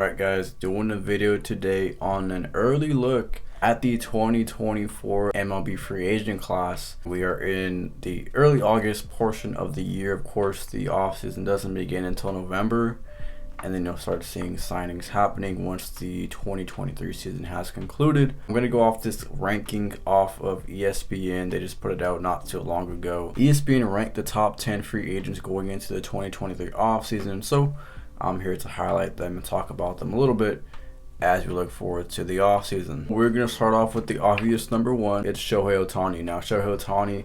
Alright guys, doing a video today on an early look at the 2024 MLB free agent class. We are in the early August portion of the year. Of course, the offseason doesn't begin until November, and then you'll start seeing signings happening once the 2023 season has concluded. I'm going to go off this ranking off of ESPN. They just put it out not too long ago. ESPN ranked the top 10 free agents going into the 2023 offseason, so I'm here to highlight them and talk about them a little bit as we look forward to the offseason. We're going to start off with the obvious number one. It's Shohei Ohtani. Now, Shohei Ohtani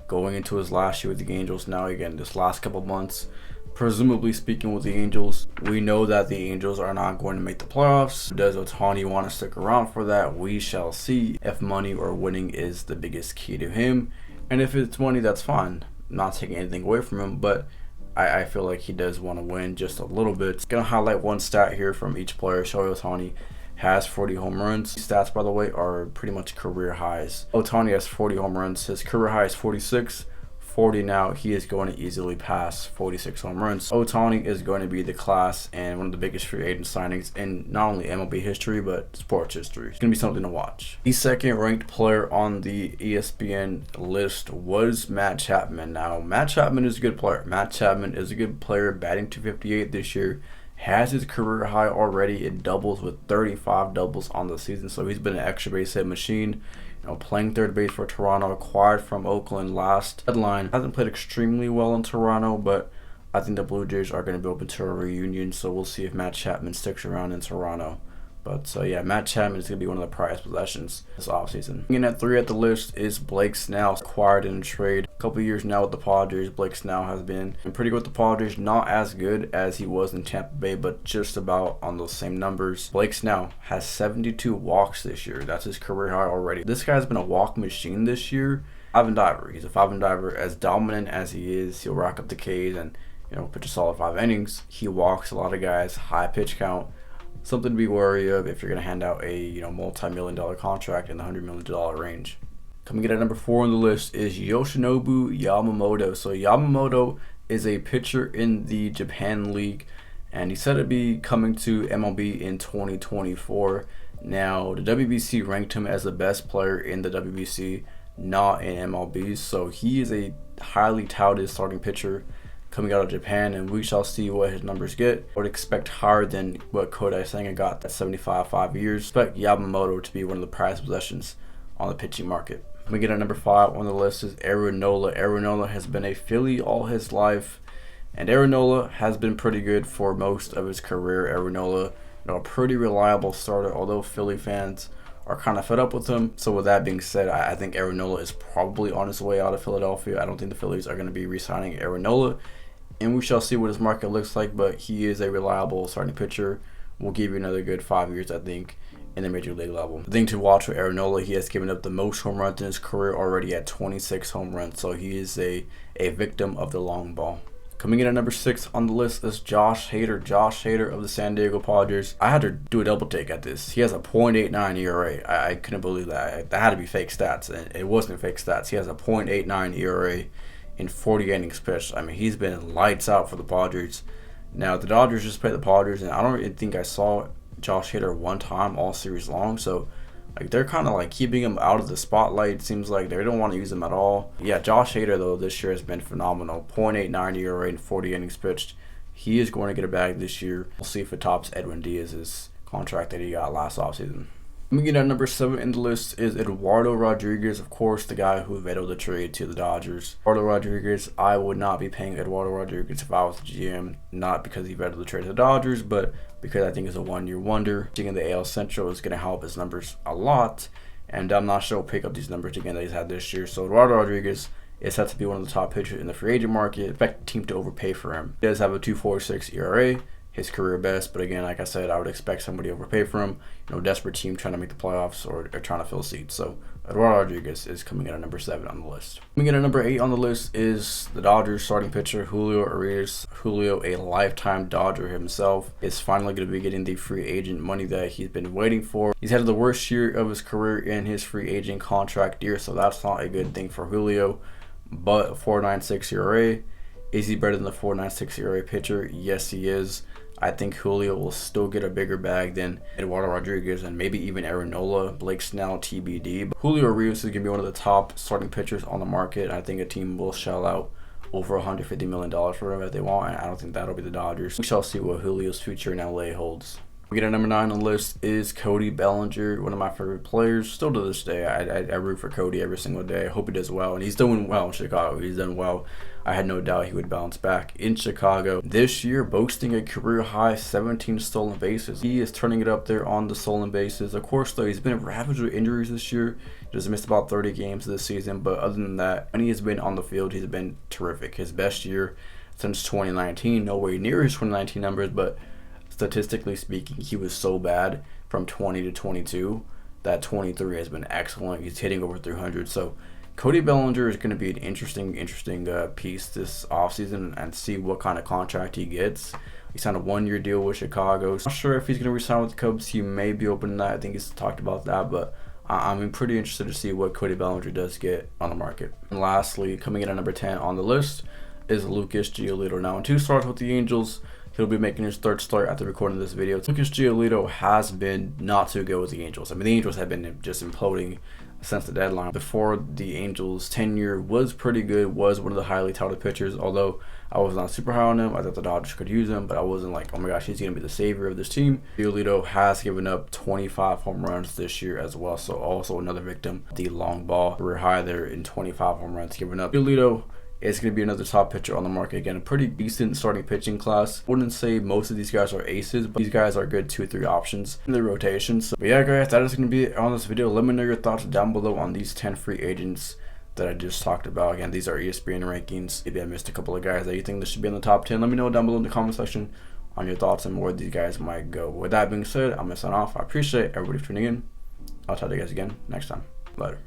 going into his last year with the Angels. Now, again, this last couple months, presumably speaking with the Angels, we know that the Angels are not going to make the playoffs. Does Ohtani want to stick around for that? We shall see. If money or winning is the biggest key to him, and if it's money, that's fine. I'm not taking anything away from him, but I feel like he does want to win just a little bit. Gonna highlight one stat here from each player. Shohei Ohtani has 40 home runs. These stats, by the way, are pretty much career highs. Ohtani has 40 home runs. His career high is 46. 40 now. He is going to easily pass 46 home runs. Ohtani is going to be the class and one of the biggest free agent signings in not only MLB history but sports history. It's going to be something to watch. The second ranked player on the ESPN list was Matt Chapman. Now, Matt Chapman is a good player. Matt Chapman is a good player, batting 258 this year. Has his career high already. It doubles with 35 doubles on the season, so he's been an extra base hit machine. Playing third base for Toronto, acquired from Oakland last deadline. Hasn't played extremely well in Toronto, but I think the Blue Jays are going to be open to a reunion, so we'll see if Matt Chapman sticks around in Toronto. But yeah, Matt Chapman is going to be one of the prized possessions this offseason. And at 3 at the list is Blake Snell, acquired in a trade. A couple years now with the Padres. Blake Snell has been pretty good with the Padres. Not as good as he was in Tampa Bay, but just about on those same numbers. Blake Snell has 72 walks this year. That's his career high already. This guy's been a walk machine this year. Five-and diver. He's a five-and diver. As dominant as he is, he'll rack up the Ks and pitch a solid 5 innings. He walks a lot of guys. High pitch count. Something to be wary of if you're going to hand out a multi-million-dollar contract in the $100 million range. Coming in at number 4 on the list is Yoshinobu Yamamoto. So Yamamoto is a pitcher in the Japan League, and he's said to be coming to MLB in 2024. Now, the WBC ranked him as the best player in the WBC, not in MLB. So he is a highly touted starting pitcher coming out of Japan, and we shall see what his numbers get. I would expect higher than what Cody Bellinger got at 75 5 years. Expect Yamamoto to be one of the prized possessions on the pitching market. We get at number 5 on the list is Nola. Nola has been a Philly all his life, and Nola has been pretty good for most of his career. Nola, a pretty reliable starter, although Philly fans are kind of fed up with him. So with that being said, I think Nola is probably on his way out of Philadelphia. I don't think the Phillies are going to be re-signing Nola, and we shall see what his market looks like, but he is a reliable starting pitcher. Will give you another good 5 years, I think, in the major league level. The thing to watch with Nola, he has given up the most home runs in his career already at 26 home runs, so he is a victim of the long ball. Coming in at number 6 on the list is Josh Hader. Josh Hader of the San Diego Padres. I had to do a double take at this. He has a .89 ERA. I couldn't believe that. That had to be fake stats, and it wasn't fake stats. He has a .89 ERA in 40 innings pitched. I mean, he's been lights out for the Padres. Now, the Dodgers just played the Padres, and I don't really think I saw Josh Hader one time all series long, so they're kind of keeping him out of the spotlight. It seems like they don't want to use him at all. Yeah, Josh Hader, though, this year has been phenomenal. .89 ERA in 40 innings pitched. He is going to get a bag this year. We'll see if it tops Edwin Diaz's contract that he got last offseason. Moving in at number 7 in the list is Eduardo Rodriguez, of course, the guy who vetoed the trade to the Dodgers. Eduardo Rodriguez, I would not be paying Eduardo Rodriguez if I was the GM, not because he vetoed the trade to the Dodgers, but because I think he's a one-year wonder. Being in the AL Central is going to help his numbers a lot, and I'm not sure he'll pick up these numbers again that he's had this year. So Eduardo Rodriguez is set to be one of the top pitchers in the free agent market. Expect the team to overpay for him. He does have a 2.46 ERA. His career best, but again, like I said, I would expect somebody to overpay for him. Desperate team trying to make the playoffs or trying to fill seats. So Eduardo Rodriguez is coming in at number 7 on the list. Coming in at number 8 on the list is the Dodgers starting pitcher Julio Urias. Julio, a lifetime Dodger himself, is finally going to be getting the free agent money that he's been waiting for. He's had the worst year of his career in his free agent contract year, so that's not a good thing for Julio. But a 4.96 ERA, is he better than the 4.96 ERA pitcher? Yes, he is. I think Julio will still get a bigger bag than Eduardo Rodriguez and maybe even Nola, Blake Snell, TBD. But Julio Urias is going to be one of the top starting pitchers on the market. I think a team will shell out over $150 million for him if they want, and I don't think that'll be the Dodgers. We shall see what Julio's future in LA holds. We get at number 9 on the list is Cody Bellinger, one of my favorite players. Still to this day, I root for Cody every single day. I hope he does well, and he's doing well in Chicago. He's done well. I had no doubt he would bounce back in Chicago this year, boasting a career-high 17 stolen bases. He is turning it up there on the stolen bases. Of course, though, he's been ravaged with injuries this year. Just missed about 30 games this season, but other than that, when he has been on the field, he's been terrific. His best year since 2019, nowhere near his 2019 numbers, but statistically speaking, he was so bad from 20 to 22 that 23 has been excellent. He's hitting over 300. So Cody Bellinger is going to be an interesting piece this offseason and see what kind of contract he gets. He signed a 1-year deal with Chicago. Not sure if he's going to resign with the Cubs. He may be open to that. I think he's talked about that, but I'm pretty interested to see what Cody Bellinger does get on the market. And lastly, coming in at number 10 on the list is Lucas Giolito. Now, in 2 starts with the Angels, he'll be making his 3rd start after recording this video. Lucas Giolito has been not too good with the Angels. I mean, the Angels have been just imploding since the deadline. Before the Angels' tenure was pretty good, was one of the highly touted pitchers, although I was not super high on him. I thought the Dodgers could use him, but I wasn't like, oh my gosh, he's going to be the savior of this team. Giolito has given up 25 home runs this year as well, so also another victim. The long ball, career high there in 25 home runs given up. Giolito is going to be another top pitcher on the market. Again, a pretty decent starting pitching class. Wouldn't say most of these guys are aces, but these guys are good 2-3 options in the rotation. So, but yeah, guys, that is going to be it on this video. Let me know your thoughts down below on these 10 free agents that I just talked about. Again, these are ESPN rankings. Maybe I missed a couple of guys that you think this should be in the top 10. Let me know down below in the comment section on your thoughts and where these guys might go. With that being said, I'm going to sign off. I appreciate everybody for tuning in. I'll talk to you guys again next time. Later.